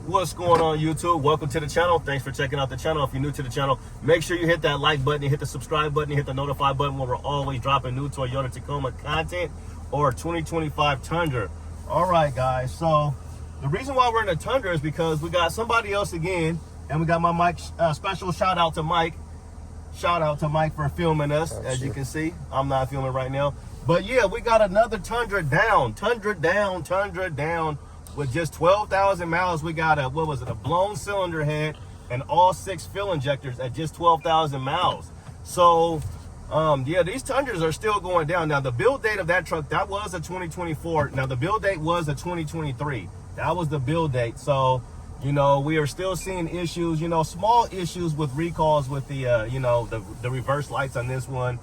What's going on, YouTube? Welcome to the channel. Thanks for checking out the channel. If you're new to the channel, make sure you hit that like button, hit the subscribe button, hit the notify button when we're always dropping new Toyota Tacoma content or 2025 Tundra. All right, guys. So the reason why we're in the Tundra is because we got somebody else again, and we got my Mike. Special shout out to Mike. Shout out to Mike for filming us. As you can see, I'm not filming right now, but yeah, we got another Tundra down. Tundra down. With just 12,000 miles, we got a blown cylinder head and all 6 fuel injectors at just 12,000 miles. So, yeah, these Tundras are still going down. Now, the build date of that truck, that was a 2024. Now, the build date was a 2023. That was the build date. So, you know, we are still seeing issues, you know, small issues with recalls with the, you know, the reverse lights on this one.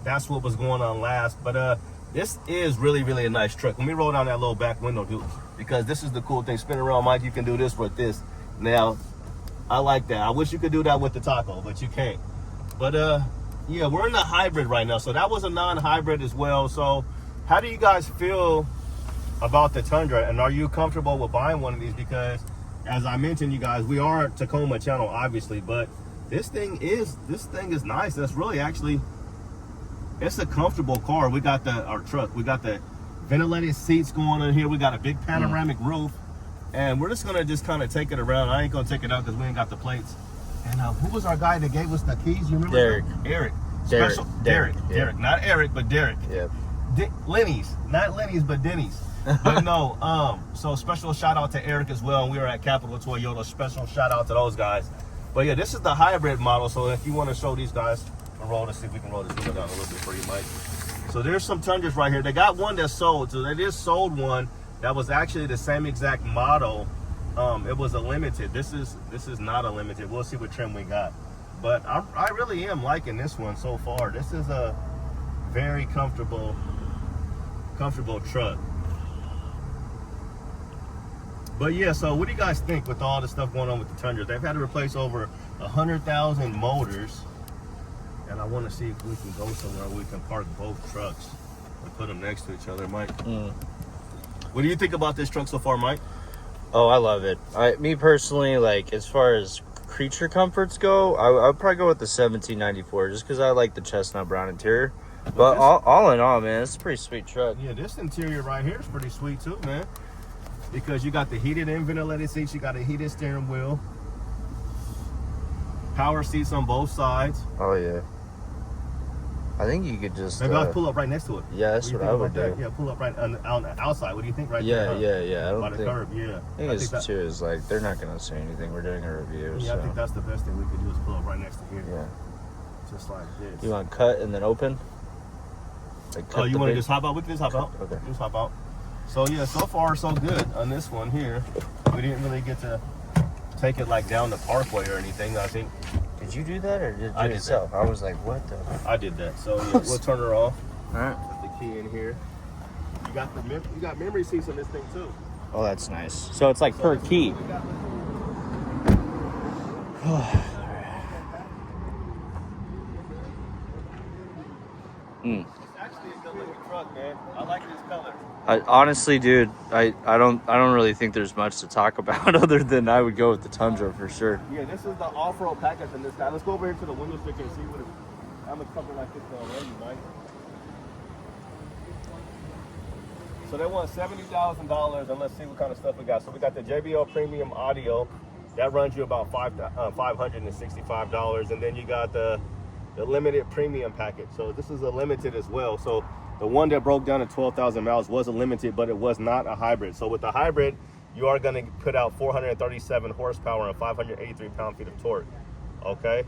That's what was going on last. But, this is really a nice truck. Let me roll down that little back window, dude, because this is the cool thing. Spin around, Mike. You can do this with this. Now, I like that. I wish you could do that with the Taco, but you can't. But yeah, we're in the hybrid right now. So that was a non-hybrid as well. So how do you guys feel about the Tundra, and are you comfortable with buying one of these? Because as I mentioned, you guys, we are a Tacoma channel, obviously, but this thing is nice. That's really actually. It's a comfortable car. We got our truck. We got the ventilated seats going on here. We got a big panoramic roof, and we're just gonna kind of take it around. I ain't gonna take it out because we ain't got the plates. And who was our guy that gave us the keys? You remember? Derek. Derek. Not Eric, but Derek. Yep. Lenny's, not Lenny's, but Denny's. But no. So special shout out to Eric as well. And we were at Capital Toyota. Special shout out to those guys. But yeah, this is the hybrid model. So if you want to show these guys. Roll to see if we can roll this window down a little bit for you, Mike. So there's some Tundras right here. They got one that's sold. So they just sold one that was actually the same exact model. It was a limited. This is not a limited. We'll see what trim we got. But I really am liking this one so far. This is a very comfortable truck. But yeah, so what do you guys think with all the stuff going on with the Tundras? They've had to replace over 100,000 motors. And I want to see if we can go somewhere where we can park both trucks and put them next to each other, Mike. What do you think about this truck so far, Mike? Oh, I love it. Me personally, like, as far as creature comforts go, I would probably go with the 1794 just because I like the chestnut brown interior. But all in all, man, it's a pretty sweet truck. Yeah, this interior right here is pretty sweet too, man. Because you got the heated and ventilated seats, you got a heated steering wheel, power seats on both sides. Oh, yeah. I think you could just... Maybe I'll pull up right next to it. Yeah, that's what I would do. Yeah, pull up right on the outside. What do you think right there? Yeah. I don't by the curb, yeah. I think it's too, is like, they're not going to say anything. We're doing a review, Yeah, so. I think that's the best thing we could do is pull up right next to here. Yeah. Just like this. You want cut and then open? Like cut you want to just hop out? We can just hop out. Okay. Just hop out. So, yeah, so far so good on this one here. We didn't really get to take it, like, down the parkway or anything, I think. Did you do that or did you do I it did yourself? That. I was like, what the? I did that. So yeah, we'll turn her off. All right. Put the key in here. You got memory seats on this thing too. Oh, that's nice. So it's like per key. It's actually a good looking truck, man. I like this color. Honestly, dude, I don't really think there's much to talk about other than I would go with the Tundra for sure. Yeah, this is the off-road package in this guy. Let's go over here to the window sticker and see what it. I'm gonna cover like this already, Mike. So they want $70,000, and let's see what kind of stuff we got. So we got the JBL Premium Audio. That runs you about $565, and then you got the limited premium package. So this is a limited as well. So the one that broke down at 12,000 miles was a limited, but it was not a hybrid. So with the hybrid, you are going to put out 437 horsepower and 583 pound-feet of torque. Okay,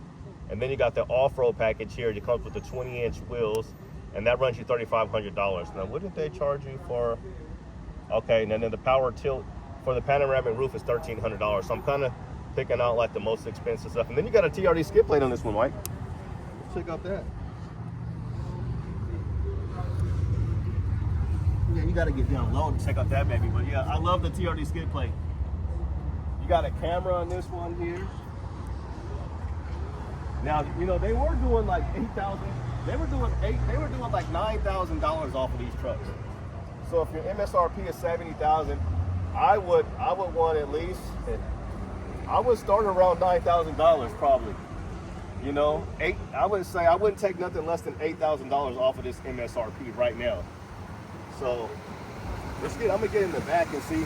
and then you got the off-road package here. It comes with the 20-inch wheels, and that runs you $3,500. Now, what did they charge you for? Okay, and then the power tilt for the panoramic roof is $1,300. So I'm kind of picking out like the most expensive stuff. And then you got a TRD skid plate on this one, Mike. Check out that. Yeah, you got to get down low to check out that baby. But yeah, I love the TRD skid plate. You got a camera on this one here. Now, you know, they were doing like 8,000. They were doing like $9,000 off of these trucks. So if your MSRP is 70,000, I would want at least, I would start around $9,000 probably. You know, I would say I wouldn't take nothing less than $8,000 off of this MSRP right now. So I'm gonna get in the back and see.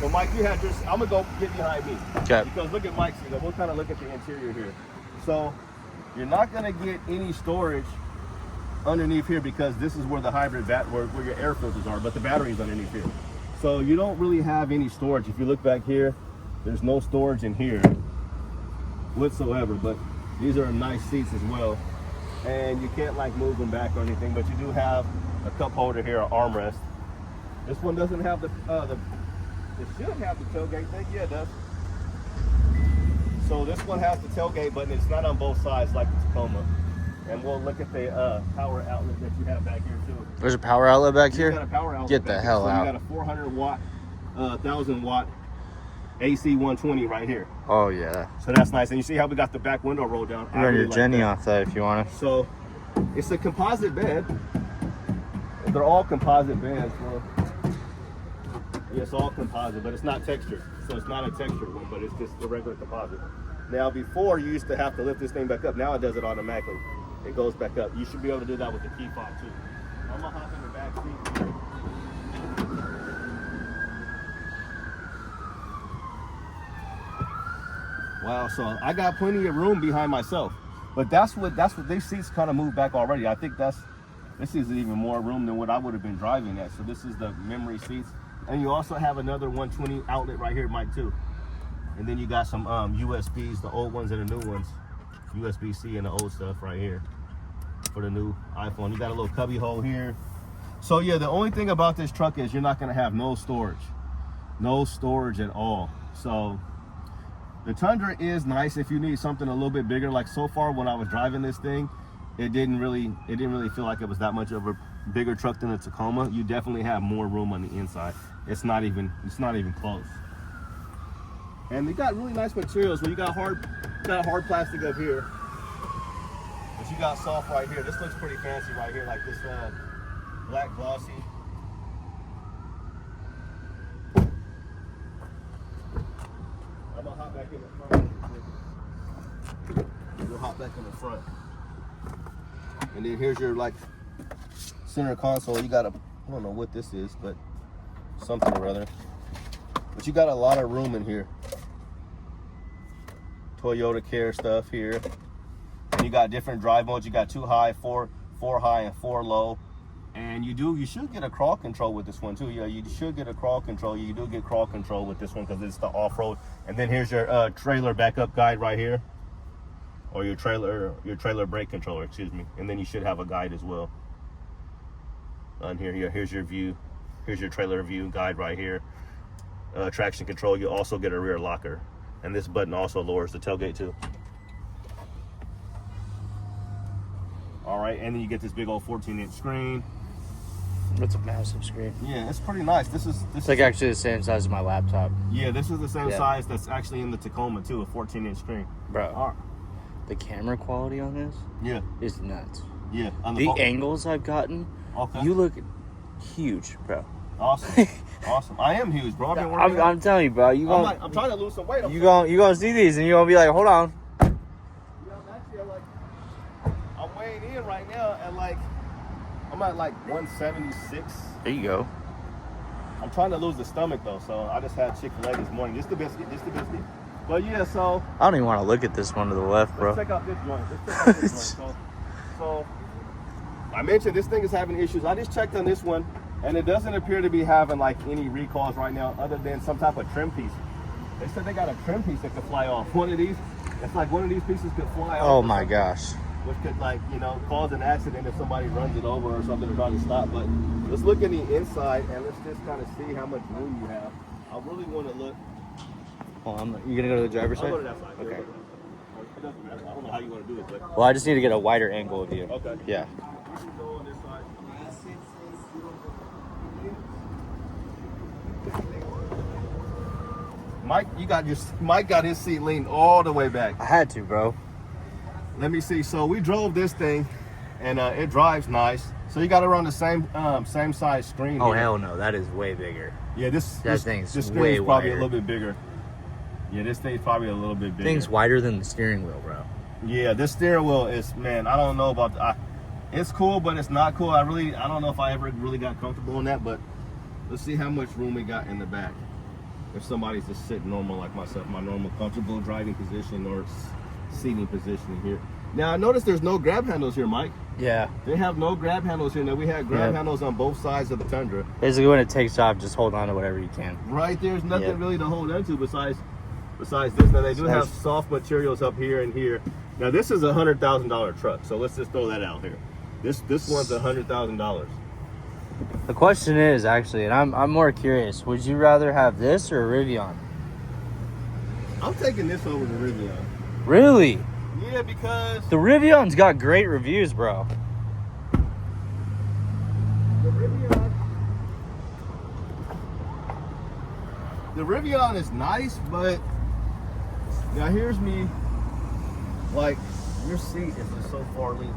So Mike, you had I'm gonna go get behind me. Okay. Because look at Mike's, we'll kind of look at the interior here. So you're not gonna get any storage underneath here because this is where the hybrid where your air filters are, but the battery's underneath here. So you don't really have any storage. If you look back here, there's no storage in here whatsoever, but these are nice seats as well. And you can't like move them back or anything, but you do have a cup holder here, an armrest. This one doesn't have it should have the tailgate thing. Yeah, it does. So this one has the tailgate button. It's not on both sides like the Tacoma. And we'll look at the power outlet that you have back here too. There's a power outlet back here? Got a power outlet Get the hell out. You got a 400 watt, 1000 watt AC 120 right here. Oh yeah. So that's nice. And you see how we got the back window rolled down? You run your Jenny off that if you want to. So it's a composite bed. They're all composite beds. Well, yeah, it's all composite, but it's not textured. So it's not a textured one, but it's just a regular composite. Now before you used to have to lift this thing back up. Now it does it automatically. It goes back up. You should be able to do that with the key fob too. I'm gonna hop in the back seat. Wow, so I got plenty of room behind myself. But that's what these seats kind of move back already. I think this is even more room than what I would have been driving at. So this is the memory seats. And you also have another 120 outlet right here, Mike, too. And then you got some USBs, the old ones and the new ones. USB-C and the old stuff right here for the new iPhone. You got a little cubby hole here. So yeah, the only thing about this truck is you're not gonna have no storage at all. So the Tundra is nice if you need something a little bit bigger. Like so far when I was driving this thing, it didn't really feel like it was that much of a bigger truck than a Tacoma. You definitely have more room on the inside. It's not even close. And they got really nice materials. Well, you got hard plastic up here, but you got soft right here. This looks pretty fancy right here, like this black glossy. I'm gonna hop back in the front. We'll hop back in the front. And then here's your like center console. You got I don't know what this is, but something or other. But you got a lot of room in here. Toyota Care stuff here. And you got different drive modes. You got 2 high, 4 high, and 4 low. And you should get a crawl control with this one too. Yeah, you should get a crawl control. You do get crawl control with this one because it's the off-road. And then here's your trailer backup guide right here, or your trailer brake controller, excuse me. And then you should have a guide as well. On here, here's your view. Here's your trailer view guide right here. Traction control. You also get a rear locker, and this button also lowers the tailgate too. All right, and then you get this big old 14-inch screen. It's a massive screen. Yeah, it's pretty nice. This is like actually the same size as my laptop. Yeah, this is the same size that's actually in the Tacoma too, a 14-inch screen. Bro, the camera quality on this is nuts. Yeah. On the angles I've gotten, you look huge, bro. Awesome. Awesome. I am huge, bro. I'm telling you, bro. I'm trying to lose some weight. You gonna see these and you're gonna be like, hold on. I'm weighing in right now at I'm at 176. There you go. I'm trying to lose the stomach though, so I just had Chick-fil-A this morning. Just the biscuit. But yeah, so I don't even want to look at this one to the left, bro. Let's check out this joint. So I mentioned this thing is having issues. I just checked on this one, and it doesn't appear to be having any recalls right now, other than some type of trim piece. They said they got a trim piece that could fly off. One of these pieces could fly off. Oh my gosh. Which could cause an accident if somebody runs it over or something or trying to stop. But let's look in the inside and let's just kind of see how much room you have. I really want to look. Oh, you gonna go to the driver's side? I'll go to that side. Okay. It doesn't matter. I don't know how you want to do it, but. Well, I just need to get a wider angle of you. Okay. Yeah. You can go on this side. Mike got his seat leaned all the way back. I had to, bro. Let me see. So we drove this thing, and it drives nice. So you got it on the same size screen. Oh here. hell no, that is way bigger. Yeah, this thing's this way thing's probably wider. a little bit bigger. Yeah, this thing's probably a little bit bigger. Thing's wider than the steering wheel, bro. Yeah, this steering wheel is, man, I don't know about it's cool, but it's not cool. I don't know if I ever really got comfortable in that, but let's see how much room we got in the back. If somebody's just sitting normal like myself, my normal comfortable driving position or seating position here. Now I noticed there's no grab handles here, Mike. Yeah. They have no grab handles here. Now we had grab handles on both sides of the Tundra. Basically, when it takes off, just hold on to whatever you can. Right, there's nothing really to hold on to besides this. Now they do have soft materials up here and here. Now this is a $100,000 truck, so let's just throw that out here. This one's $100,000. The question is actually, and I'm more curious, would you rather have this or a Rivian? I'm taking this over the Rivian. Really? Yeah, because The Rivian's got great reviews, bro. the Rivian is nice, but now here's me. Like, your seat is just so far lean.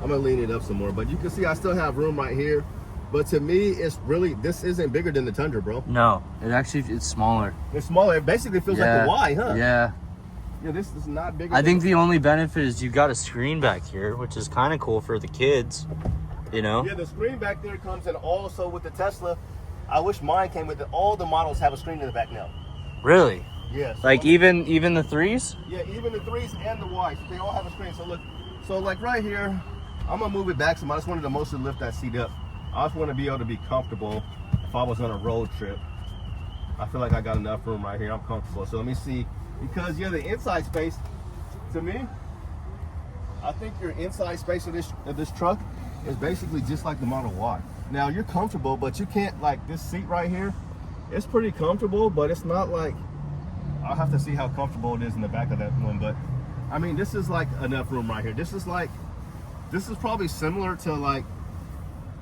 I'm gonna lean it up some more, but you can see I still have room right here. But to me, it's really, this isn't bigger than the Tundra, bro. No, it's smaller. It's smaller. It basically feels like a Y, huh? Yeah. Yeah, this is not bigger. I think the only benefit is you got a screen back here, which is kind of cool for the kids, you know? Yeah, the screen back there comes in also with the Tesla. I wish mine came with it. All the models have a screen in the back now. Really? Yes. Like even the 3s? Yeah, even the 3s and the Ys, they all have a screen. So look, so like right here, I'm gonna move it back some. I just wanted to mostly lift that seat up. I just want to be able to be comfortable if I was on a road trip. I feel like I got enough room right here. I'm comfortable. So let me see, because the inside space, to me, I think your inside space of this truck is basically just like the Model Y. Now you're comfortable, but you can't, like this seat right here, it's pretty comfortable, but it's not like, I'll have to see how comfortable it is in the back of that one. But I mean, this is like enough room right here. This is probably similar to like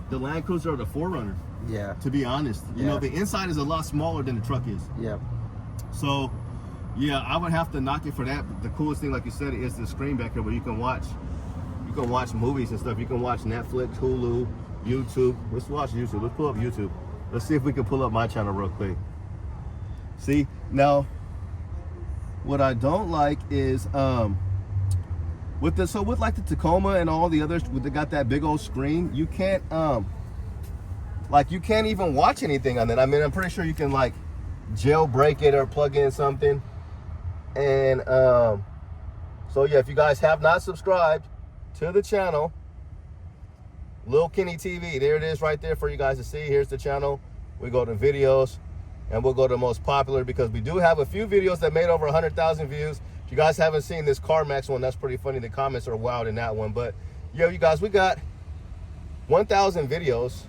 the Land Cruiser or the 4Runner. Yeah. To be honest, you know, the inside is a lot smaller than the truck is. Yep. So, yeah, I would have to knock it for that. But the coolest thing, like you said, is the screen back here where you can watch movies and stuff. You can watch Netflix, Hulu, YouTube. Let's watch YouTube. Let's pull up YouTube. Let's see if we can pull up my channel real quick. See, now, what I don't like is with like the Tacoma and all the others, they got that big old screen. You can't you can't even watch anything on it. I mean, I'm pretty sure you can like jailbreak it or plug in something. And so yeah, if you guys have not subscribed to the channel, Lil Kenny TV, there it is right there for you guys to see. Here's the channel. We go to videos and we'll go to most popular, because we do have a few videos that made over 100,000 views. If you guys haven't seen this CarMax one, that's pretty funny. The comments are wild in that one. But yo, you guys, we got 1,000 videos.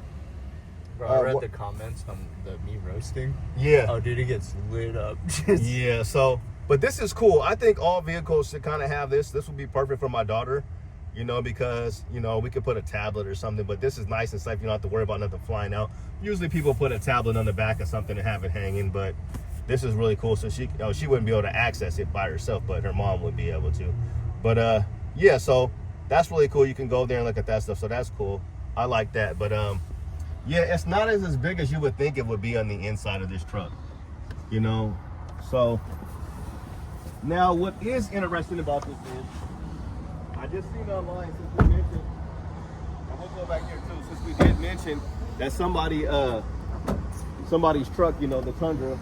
Bro, I read the comments on me roasting. Yeah. Oh, dude, it gets lit up. Yeah, so, but this is cool. I think all vehicles should kind of have this. This would be perfect for my daughter, you know, because, you know, we could put a tablet or something, but this is nice and safe. You don't have to worry about nothing flying out. Usually people put a tablet on the back or something and have it hanging, but this is really cool. So she wouldn't be able to access it by herself, but her mom would be able to. But yeah, so that's really cool. You can go there and look at that stuff. So that's cool. I like that. But yeah, it's not as big as you would think it would be on the inside of this truck, you know. So now what is interesting about this is, I just seen online, since we mentioned, and we'll go back here too, since we did mention that somebody's truck, you know, the Tundra,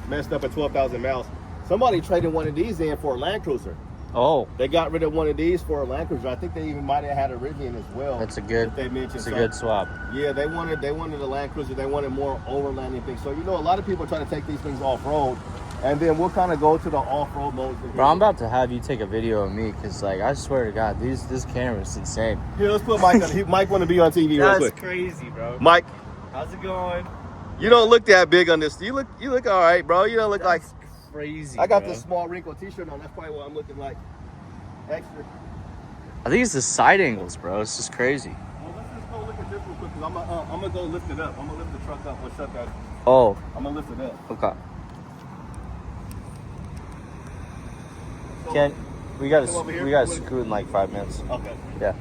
messed up at 12,000 miles. Somebody traded one of these in for a Land Cruiser. Oh. They got rid of one of these for a Land Cruiser. I think they even might have had a Rivian as well. That's a good. They mentioned. That's a good swap. Yeah, they wanted a Land Cruiser. They wanted more overlanding things. So you know, a lot of people try to take these things off road, and then we'll kind of go to the off road modes. Bro, I'm about to have you take a video of me, because like I swear to God, this camera's insane. Here, let's put Mike on. Mike want to be on TV real quick. That's crazy, bro. Mike, how's it going? you don't look that big on this. You look all right, bro. You don't look That's crazy. I got bro. this small wrinkled T-shirt on. That's probably what I'm looking like. Extra. I think it's the side angles, bro. It's just crazy. Well, let's just go look at this real quick, because I'm gonna go lift it up. I'm gonna lift the truck up. What's up, guys? Oh. I'm gonna lift it up. Okay. So, Ken, we gotta come over here. scoot in like 5 minutes. Okay. Yeah.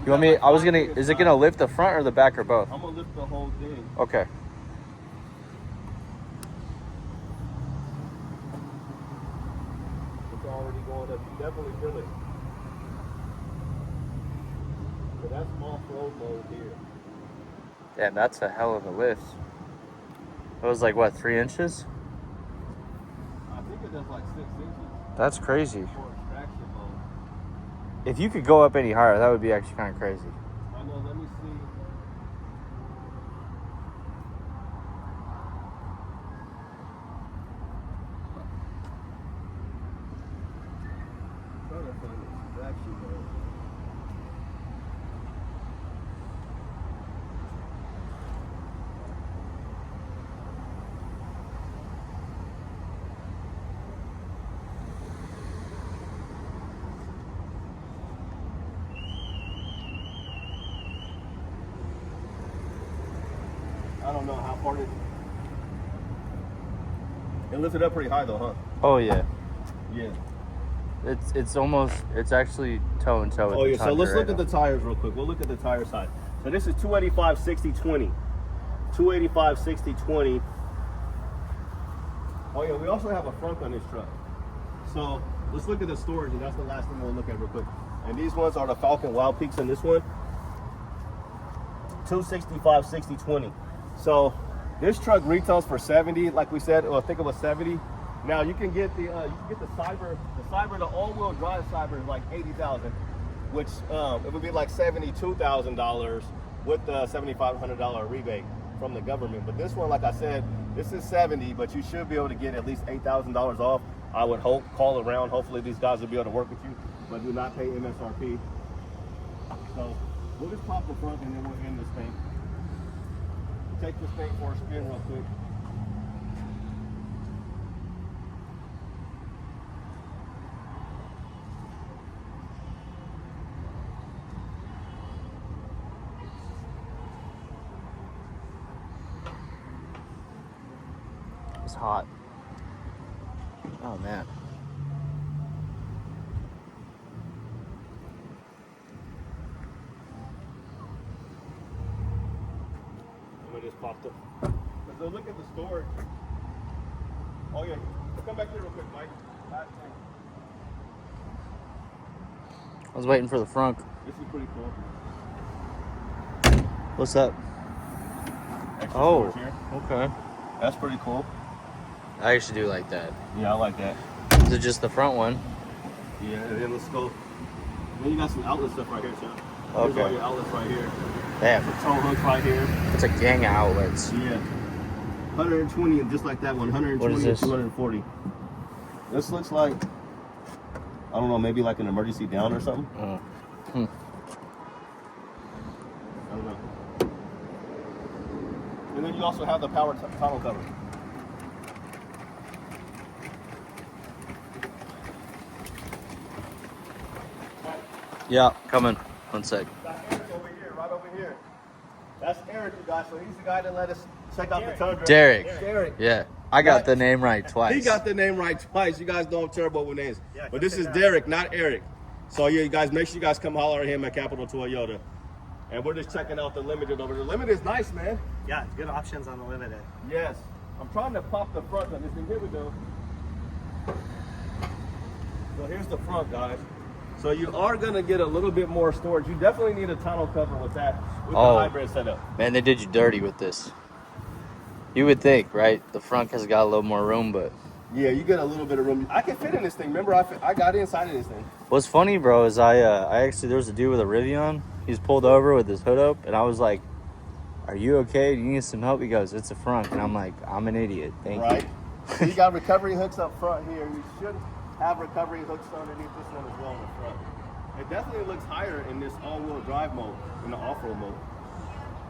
You want me? Is it gonna lift the front or the back or both? I'm gonna lift the whole thing. Okay. already going up. You definitely feel it. So that's off-road mode here. Damn, that's a hell of a lift. It was like, what, 3 inches? I think it does like 6 inches That's crazy. for extraction mode. If you could go up any higher, that would be actually kind of crazy. I know, let me see. I'm trying to find extraction mode. I don't know how far it lifted up pretty high though, huh? Oh, yeah. Yeah. It's actually toe and toe with Oh the yeah, so Tundra let's look right at the tires real quick. We'll look at the tire side. So this is 285 60 20. 285 60 20. Oh yeah, we also have a Frunk on this truck. So let's look at the storage, and that's the last thing we'll look at real quick. And these ones are the Falcon Wild Peaks in this one. 265 60 20. So this truck retails for 70, like we said, or I think it was 70. Now you can get the Cyber, the all-wheel drive Cyber is like 80,000, which it would be like $72,000 with the $7,500 rebate from the government. But this one, like I said, this is 70, but you should be able to get at least $8,000 off. I would hope. Call around. Hopefully these guys will be able to work with you, but do not pay MSRP. So we'll just pop the front and then we'll end this thing. Take this thing for a spin real quick. It's hot. Oh, man. Just popped up. So look at the storage. Oh yeah, come back here real quick, Mike. Last thing. I was waiting for the Frunk. This is pretty cool. What's up? Extra Oh, storage here. okay. That's pretty cool. I actually do like that. Yeah, I like that. Is it just the front one? Yeah, and then let's go. Then you got some outlet stuff right here, Sean. Okay. Here's all your outlets right here. Damn, Tow hooks right here. it's a gang of outlets. Yeah. 120 and just like that one. 120 What is and this? 240. This looks like, I don't know, maybe like an emergency down or something. Oh. I don't know. And then you also have the power tunnel cover. Yeah, coming. 1 sec. That's Eric over here, right over here. That's Eric, you guys. So he's the guy that let us check out the Tundra. Derek. Derek. Yeah, I got the name right twice. He got the name right twice. You guys know I'm terrible with names. Yeah, But this is Derek, not Eric. So yeah, you guys, make sure you guys come holler at him at Capital Toyota. And we're just checking out the Limited over there. The Limited is nice, man. Yeah, good options on the Limited. Yes. I'm trying to pop the front on this thing. Here we go. So here's the front, guys. So you are going to get a little bit more storage. You definitely need a tonneau cover with that, with the hybrid setup. Man, they did you dirty with this. You would think, right? The front has got a little more room, but Yeah, you get a little bit of room. I can fit in this thing. Remember, I got inside of this thing. what's funny, bro, is I actually, there was a dude with a Rivian. He's pulled over with his hood up, and I was like, "Are you okay? Do you need some help?" He goes, "It's a Frunk," and I'm like, "I'm an idiot. Thank you." Right? So you got recovery hooks up front here. You should have recovery hooks underneath this one as well in the front. It definitely looks higher in this all-wheel drive mode, in the off-road mode.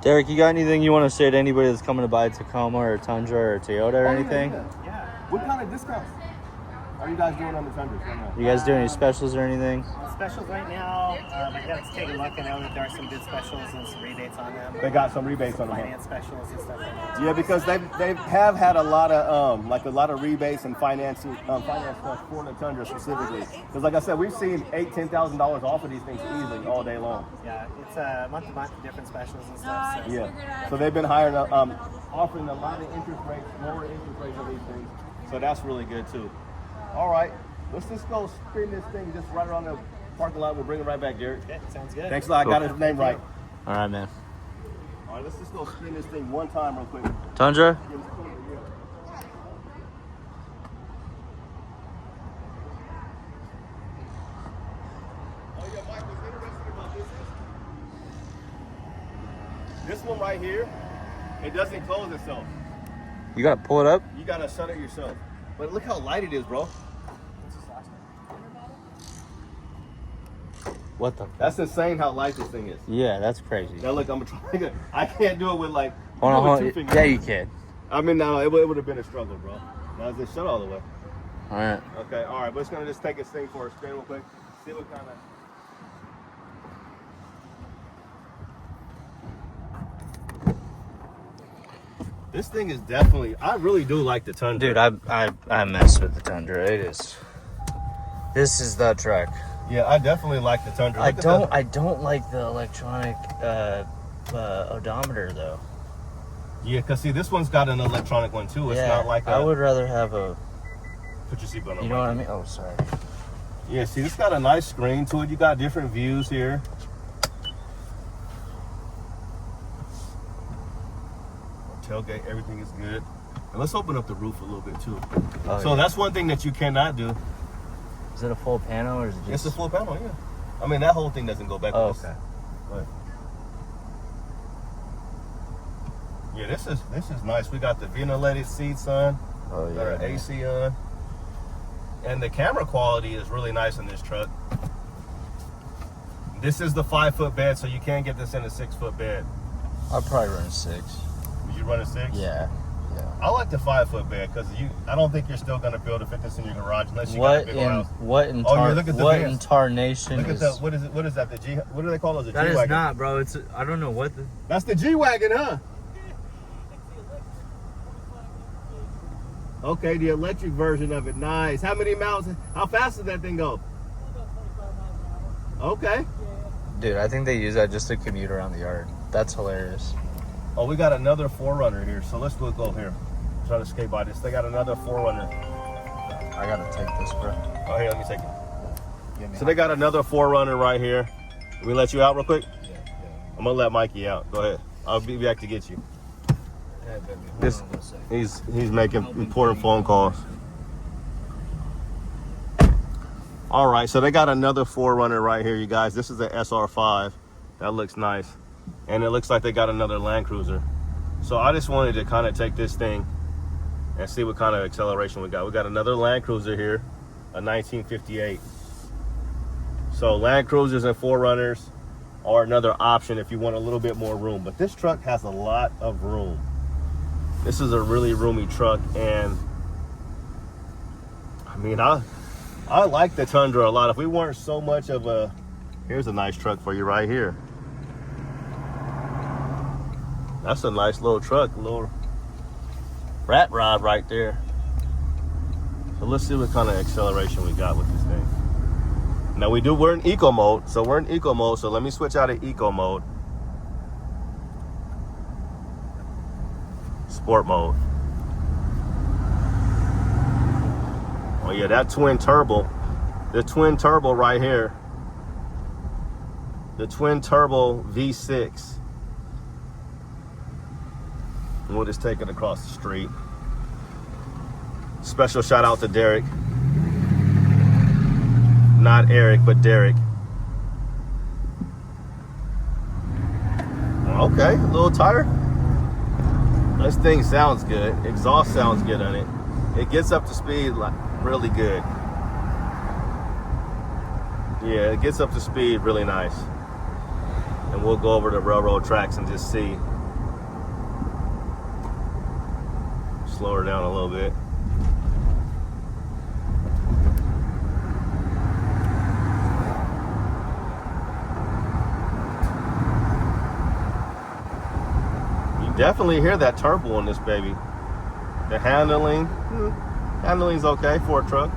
Derek, you got anything you want to say to anybody that's coming to buy a Tacoma or a Tundra or a Toyota or Oh, yeah, anything? Yeah. What kind of discounts are you guys doing on the Tundras right now? You guys doing any specials or anything? Specials right now. I got to take a look. I know that there are some good specials and some rebates on them. They got some rebates on them. Finance specials and stuff like that. Yeah, because they have had a lot of rebates and financing finance stuff for the Tundra specifically. Because like I said, we've seen $8,000-$10,000 off of these things easily all day long. Yeah, it's month to month different specials and stuff. So. Yeah. So they've been offering a lot of interest rates, lower interest rates on these things. So that's really good too. All right. Let's just go spin this thing just right around the parking lot. We'll bring it right back, Derek. Okay, sounds good. Thanks a lot. I got his name right. All right, man. All right, let's just go spin this thing one time real quick. Tundra? This one right here, it doesn't close itself. You gotta pull it up? You gotta shut it yourself. But look how light it is, bro. What the? That's insane how light this thing is. Yeah, that's crazy. Now look, I'm trying to. I can't do it with like. Hold on, with hold two on. fingers. Yeah, you can. I mean, no, it would have been a struggle, bro. Now is it shut all the way? All right. Okay, all right. We're just gonna just take this thing for a spin real quick. See what kind of. This thing is definitely. I really do like the Tundra. Dude, I mess with the Tundra. It is. This is the truck. Yeah, I definitely like the Tundra. I Look at don't like the electronic odometer though. Yeah, cause see, this one's got an electronic one too. It's not like I would rather have a. Put your seatbelt on. You know what I mean? Oh, sorry. Yeah, see, it's got a nice screen to it. You got different views here. Tailgate, everything is good. And let's open up the roof a little bit too. Oh, So yeah. that's one thing that you cannot do. Is it a full panel or is it just? It's a full panel, yeah. I mean, that whole thing doesn't go back. Oh, with this. okay. But yeah, this is nice. We got the ventilated seats on. Oh Got our yeah. AC on. And the camera quality is really nice in this truck. This is the 5-foot bed, so you can't get this in a 6-foot bed. I'll probably run a 6. Would you run a 6? Yeah. I like the 5-foot bed because I don't think you're still gonna be able to fit this in your garage unless you got a What big in house. what in Oh, yeah, look at the what vans. in tarnation Look at is? the what is it? What is that? The G? What do they call those? The That is G-Wagon? not, bro. It's I don't know what the. That's the G-Wagon, huh? Okay, the electric version of it. Nice. How many miles? How fast does that thing go? Okay. Dude, I think they use that just to commute around the yard. That's hilarious. Oh, we got another 4Runner here. So let's go here. Try to skate by this. They got another 4Runner. I gotta take this, bro. Oh, here, let me take it. So they got another 4Runner right here. Can we let you out real quick? Yeah. I'm gonna let Mikey out. Go ahead. I'll be back to get you. Yeah, baby. This, he's making important phone calls. All right, so they got another 4Runner right here, you guys. This is the SR5. That looks nice. And it looks like they got another Land Cruiser. So I just wanted to kind of take this thing and see what kind of acceleration we got. We got another Land Cruiser here, a 1958. So Land Cruisers and 4Runners are another option if you want a little bit more room. But this truck has a lot of room. This is a really roomy truck, and I mean, I like the Tundra a lot. If we weren't so much of a, here's a nice truck for you right here. That's a nice little truck, a little rat rod right there. So let's see what kind of acceleration we got with this thing. Now we're in eco mode, so let me switch out of eco mode. Sport mode. Oh yeah, that twin turbo. The twin turbo right here. The twin turbo V6. And we'll just take it across the street. Special shout out to Derek. Not Eric, but Derek. Okay, a little tighter. This thing sounds good. Exhaust sounds good on it. It gets up to speed like really good. Yeah, it gets up to speed really nice. And we'll go over the railroad tracks and just see. Slow her down a little bit. Definitely hear that turbo on this baby. The handling's okay for a truck.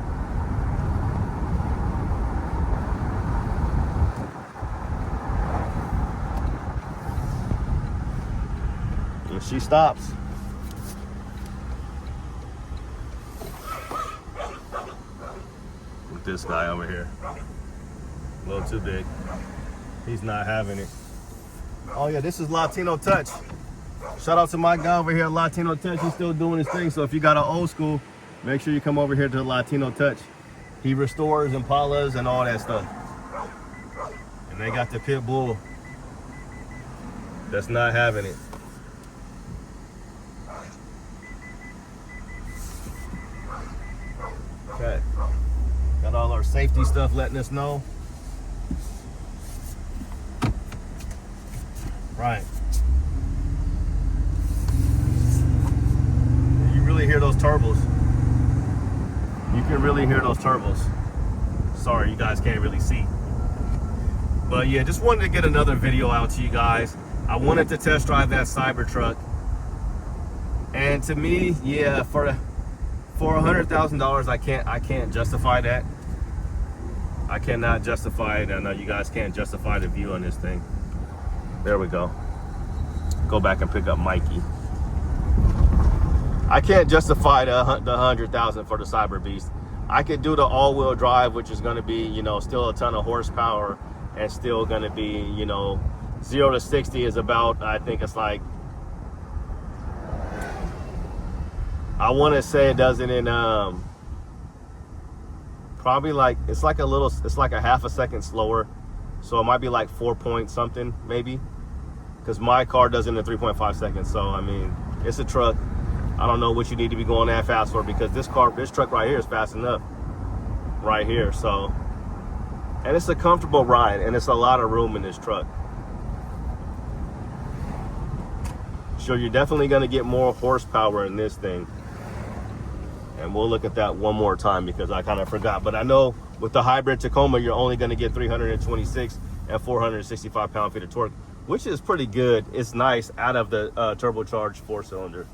And she stops. this guy over here. A little too big. He's not having it. Oh yeah, this is Latino Touch. Shout out to my guy over here, Latino Touch. He's still doing his thing. So if you got an old school, make sure you come over here to Latino Touch. He restores Impalas and all that stuff. And they got the pit bull that's not having it. Okay. Got all our safety stuff letting us know. Right. You really hear those turbos. You can really hear those turbos. Sorry, you guys can't really see. But yeah, just wanted to get another video out to you guys. I wanted to test drive that Cybertruck. And to me, yeah, for $100,000, I can't justify that. I cannot justify it. I know you guys can't justify the view on this thing. There we go. Go back and pick up Mikey. I can't justify the $100,000 for the Cyber Beast. I could do the all-wheel drive, which is going to be, you know, still a ton of horsepower, and still going to be, you know, 0 to 60 is about, I think it's like, I want to say it does it in probably like, it's like a half a second slower, so it might be like 4 point something maybe, because my car does it in 3.5 seconds. So I mean, it's a truck. I don't know what you need to be going that fast for, because this truck right here is fast enough right here. So, and it's a comfortable ride, and it's a lot of room in this truck. So you're definitely going to get more horsepower in this thing. And we'll look at that one more time because I kind of forgot. But I know with the hybrid Tacoma, you're only going to get 326 and 465 pound-feet of torque, which is pretty good. It's nice out of the turbocharged 4-cylinder.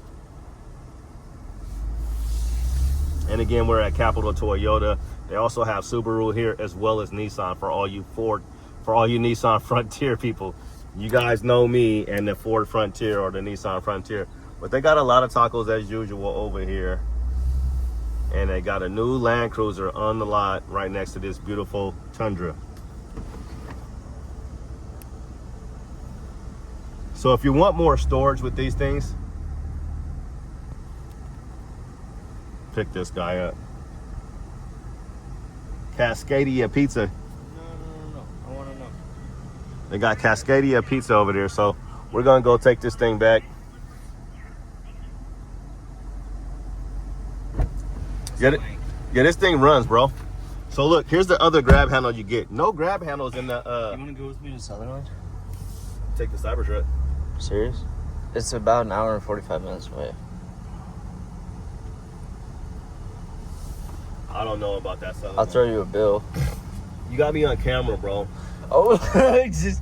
And again, we're at Capital Toyota. They also have Subaru here as well as Nissan for all you Nissan Frontier people. You guys know me and the Ford Frontier or the Nissan Frontier. But they got a lot of tacos as usual over here. And they got a new Land Cruiser on the lot right next to this beautiful Tundra. So if you want more storage with these things, pick this guy up. Cascadia Pizza. No. I want to know. They got Cascadia Pizza over there, so we're gonna go take this thing back. Get it? Yeah, this thing runs, bro. So look, here's the other grab handle you get. No grab handles in the You want to go with me to Southern? take the Cybertruck. Serious? It's about an hour and 45 minutes away. I don't know about that Southern. I'll throw you a bill. You got me on camera, bro. Oh, just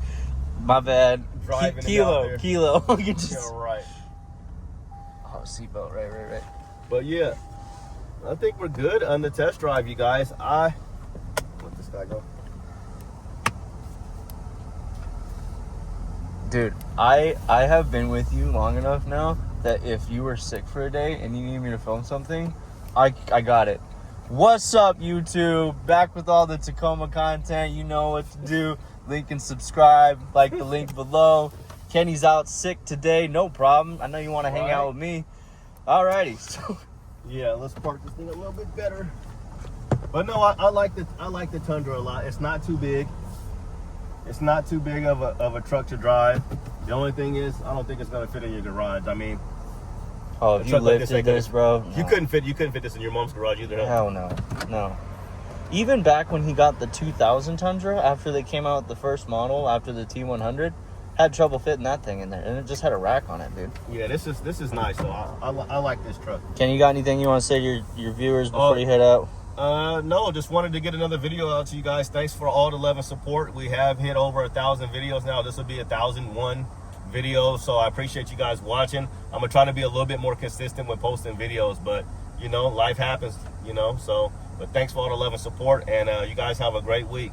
my bad. Driving it out there. Kilo. You just... Yeah, right. Oh, seatbelt, right. But yeah, I think we're good on the test drive, you guys. Let this guy go. Dude, I have been with you long enough now that if you were sick for a day and you need me to film something, I got it. What's up, YouTube? Back with all the Tacoma content. You know what to do. Link and subscribe. Like the link below. Kenny's out sick today. No problem. I know you want to hang out with me. Alrighty. So Yeah, let's park this thing a little bit better. But no, I like the Tundra a lot. It's not too big. It's not too big of a truck to drive. The only thing is, I don't think it's gonna fit in your garage. I mean, oh, if you lifted this, bro, no. You couldn't fit this in your mom's garage either. Hell no. Even back when he got the 2000 Tundra, after they came out with the first model, after the T100, had trouble fitting that thing in there, and it just had a rack on it, dude. Yeah, this is nice. So I like this truck. Ken, you got anything you want to say to your viewers before you head out? No, just wanted to get another video out to you guys. Thanks for all the love and support. We have hit over 1,000 videos now. This will be 1,001 video, so I appreciate you guys watching. I'm gonna try to be a little bit more consistent with posting videos, but you know, life happens, you know. So, but thanks for all the love and support, and you guys have a great week.